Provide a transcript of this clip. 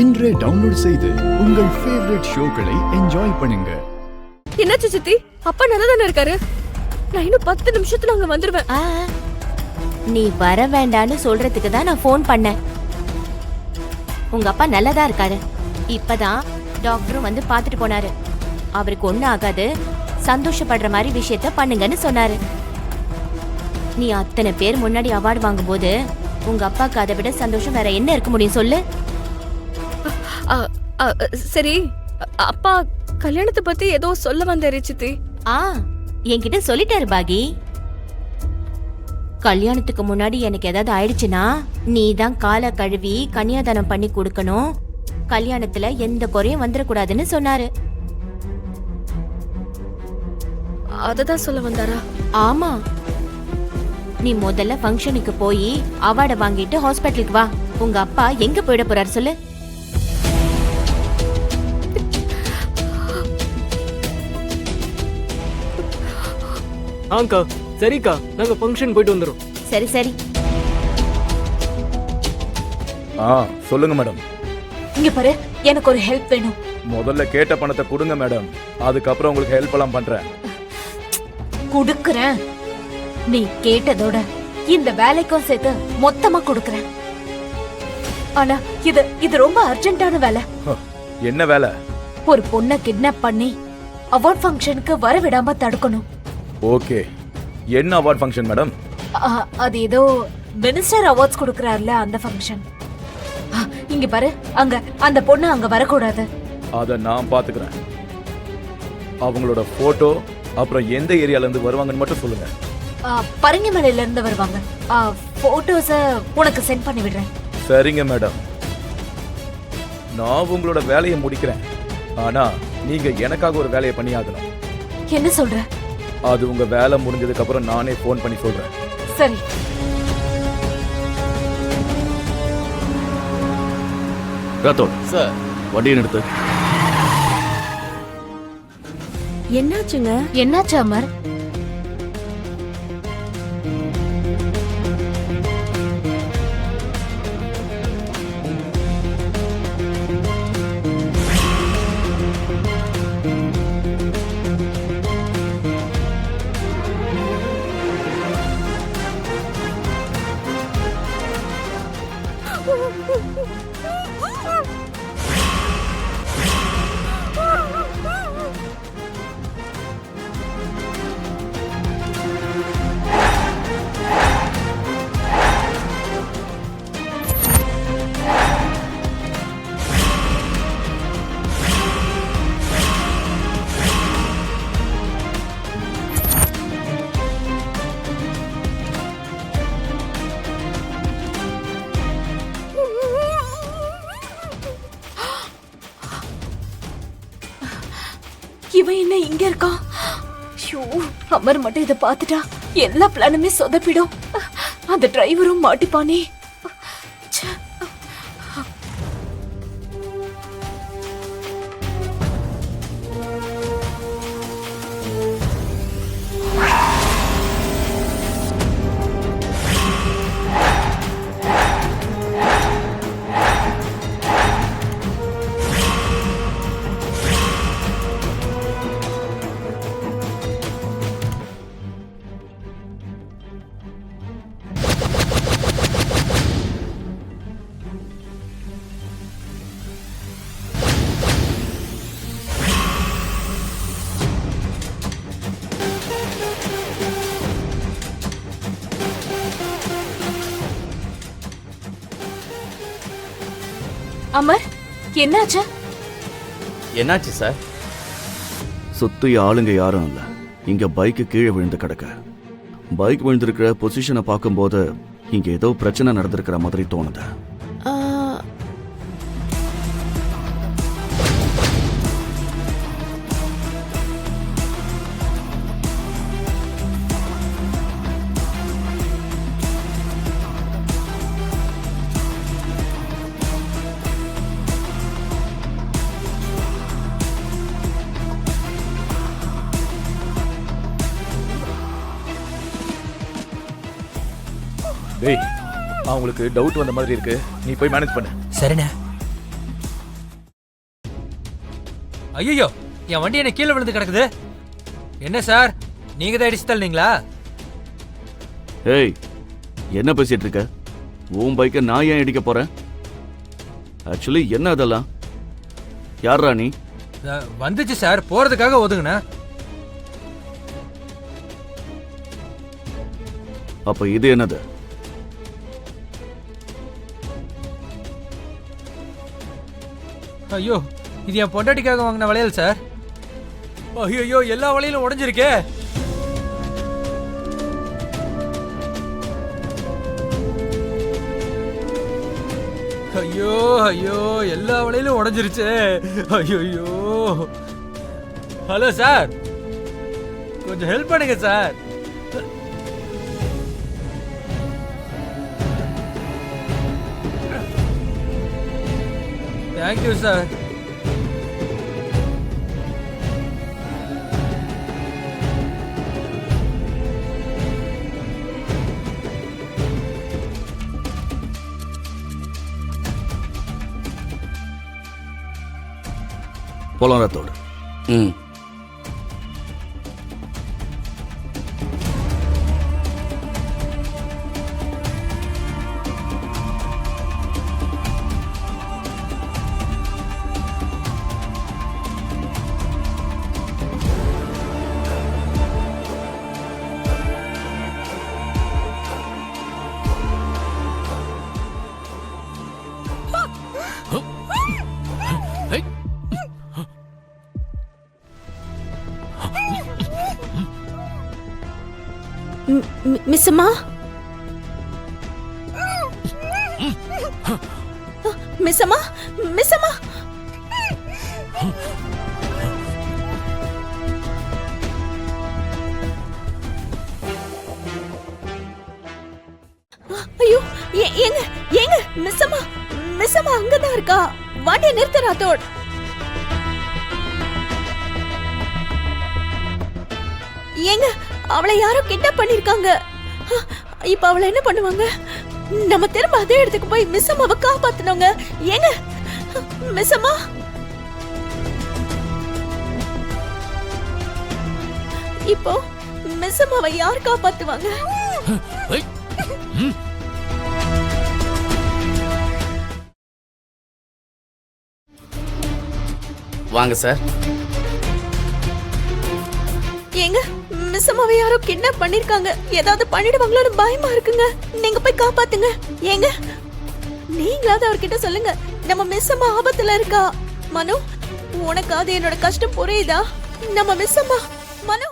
இன்றே டவுன்லோட் செய்து உங்கள் ஃபேவரட் ஷோக்களை என்ஜாய் பண்ணுங்க. என்னாச்சு சித்தி? அப்பா நல்லா தானே இருக்காரு? நான் இன்னும் 10 நிமிஷத்துல அங்க வந்துருவேன். நீ வர வேண்டான்னு சொல்றதுக்கு தான் நான் ஃபோன் பண்ணேன். உங்க அப்பா நல்லதா இருக்காரு. இப்பதான் டாக்டரும் வந்து பாத்துட்டு போனாரு. அவருக்கு ஒண்ணும் ஆகாது, சந்தோஷப்படுற மாதிரி விஷயத்த பண்ணுங்கன்னு சொன்னாரு. நீ அத்தனை பேர் முன்னாடி அவார்டு வாங்கும் போது உங்க அப்பாக்கு அதை விட சந்தோஷம் வேற என்ன இருக்க முடியும் சொல்லு? சரி, அப்பா கல்யாணத்தை பத்தி ஏதோ சொல்ல வந்தாரு சித்தி. என்கிட்ட சொல்லிட்டாரு பாகி. கல்யாணத்துக்கு முன்னாடி எனக்கு ஏதாவது ஆயிடுச்சுன்னா நீ தான் காலை கழுவி கன்னியாதானம் பண்ணி கொடுக்கணும், கல்யாணத்துல எந்த குறையும் வந்துடக்கூடாதுன்னு சொன்னாரு. அததான் சொல்ல வந்தாரா? ஆமா. நீ முதல்ல ஃபங்க்ஷனுக்கு போய் அவார்டை வாங்கிட்டு ஹாஸ்பிட்டலுக்கு வா. உங்க அப்பா எங்க போயிட போறாரு சொல்லு? ஆங்கா, சரிக்கா, நாங்க ஃபங்க்ஷன் போயிட்டு வந்துரும். சரி சரி. சொல்லுங்க மேடம். இங்க பாரு, எனக்கு ஒரு ஹெல்ப் வேணும். முதல்ல கேட்ட பணத்தை கொடுங்க மேடம், அதுக்கப்புறம் உங்களுக்கு ஹெல்ப் எல்லாம் பண்றேன். குடுக்குறேன். நீ கேட்டதோட இந்த வேலைக்கும் சேர்த்து மொத்தமா கொடுக்குறேன். ஆனா இது ரொம்ப அர்ஜென்ட்டான வேலை. என்ன வேலை? ஒரு பொண்ணை கிட்னாப் பண்ணி அவார்ட் ஃபங்க்ஷனுக்கு வர விடாம தடுக்கணும். ஓகே, என்ன அவார்ட் ஃபங்க்ஷன் மேடம்? அது ஏதோ மினிஸ்டர் அவார்ட்ஸ் கொடுக்கறாருல, அந்த ஃபங்க்ஷன். இங்க பாரு, அங்க அந்த பொண்ணு அங்க வரக்கூடாது. அத நான் பாத்துக்கிறேன். அவங்களோட போட்டோ அப்புறம் எந்த ஏரியால இருந்து வருவாங்கன்னு மட்டும் சொல்லுங்க. பரங்கிமலையில இருந்து வருவாங்க. போட்டோஸ உனக்கு சென்ட் பண்ணி விடுறேன். சரிங்க மேடம், நான் உங்களோட வேலையை முடிக்கிறேன். ஆனா நீங்க எனக்காக ஒரு வேலையை பண்ணி ஆகணும். என்ன சொல்ற? அது உங்க வேலை முடிஞ்சதுக்கு அப்புறம் நானே போன் பண்ணி சொல்றேன். சரி. ராத்தோட் சார், வண்டியை நிறுத்து. என்னாச்சுங்க? என்னாச்சு அமர்? இவன் என்ன இங்க இருக்கான்? அமர் மட்டும் இதை பார்த்துட்டா எல்லா பிளானுமே சொதப்பிடும். அந்த டிரைவரும் மாட்டிப்பானே. அமர், என்னாச்சு? என்னாச்சு சார்? சுத்தி ஆளுங்க யாரும் இல்ல. இங்க பைக்கு கீழே விழுந்து கிடக்க. பைக் விழுந்திருக்கிற பொசிஷனை பார்க்கும்போது இங்க ஏதோ பிரச்சனை நடந்திருக்கிற மாதிரி தோணுது. டேய், அவங்களுக்கு டவுட் வந்த மாதிரி இருக்கு, நீ போய் மேனேஜ் பண்ணு. சரிண்ணே. ஐயோ, என் வண்டி என்ன கீழே விழுந்து கிடக்குது. என்ன சார், நீங்க தான் அடிச்சு தள்ளீங்களா? ஏய், என்ன பேசிட்டு இருக்க? உன் பைக்கை நான் ஏன் இடிக்க போறேன்? ஆக்சுவலி என்ன அதெல்லாம்? யாரா நீ? வந்துச்சு சார், போறதுக்காக ஒதுங்கின. அப்ப இது என்னது? ஐயோ, இது என் பொண்டாட்டிக்காக வாங்கின வளையல் சார். ஐயோ, எல்லா வளையலும் உடைஞ்சிருக்கே. ஐயோ ஐயோ, எல்லா வளையலும் உடைஞ்சிருச்சு. ஐயோ, ஹலோ சார், கொஞ்சம் ஹெல்ப் பண்ணுங்க சார். Thank you sir. போலாம் ரத்தோடு. மிஸ் அம்மா, மிஸ் அம்மா, மிஸ் அம்மா. ஐயோ, ஏங்க ஏங்க, மிஸ் அம்மா, மிஸ் அம்மா அங்கதான் இருக்கா. வண்டியை நிறுத்த ராத்தோட். ஏங்க, அவளை யாரோ கிட்னாப் பண்ணிருக்காங்க. இப்ப அவளை என்ன பண்ணுவாங்க? நம்ம திரும்ப அதே இடத்துக்கு போய் மிஸ் அம்மாவை காப்பாத்தணுங்க. ஏங்க மிஸ் அம்மா, இப்போ மிஸ் அம்மாவை யார் காப்பாத்துவாங்க? வாங்க சார். ஏங்க, மிஸ் அம்மாவை யாரோ கிட்னாப் பண்ணிருக்காங்க. ஏதாவது பண்ணிடுவாங்களோன்னு பயமா இருக்குங்க. நீங்க போய் காப்பாத்துங்க. ஏங்க, நீங்களாவது அவர்கிட்ட சொல்லுங்க, நம்ம மிஸ் அம்மா ஆபத்துல இருக்கா. மனு, உனக்கு அது என்னோட கஷ்டம் புரியுதா? நம்ம மிஸ் அம்மா. மனு.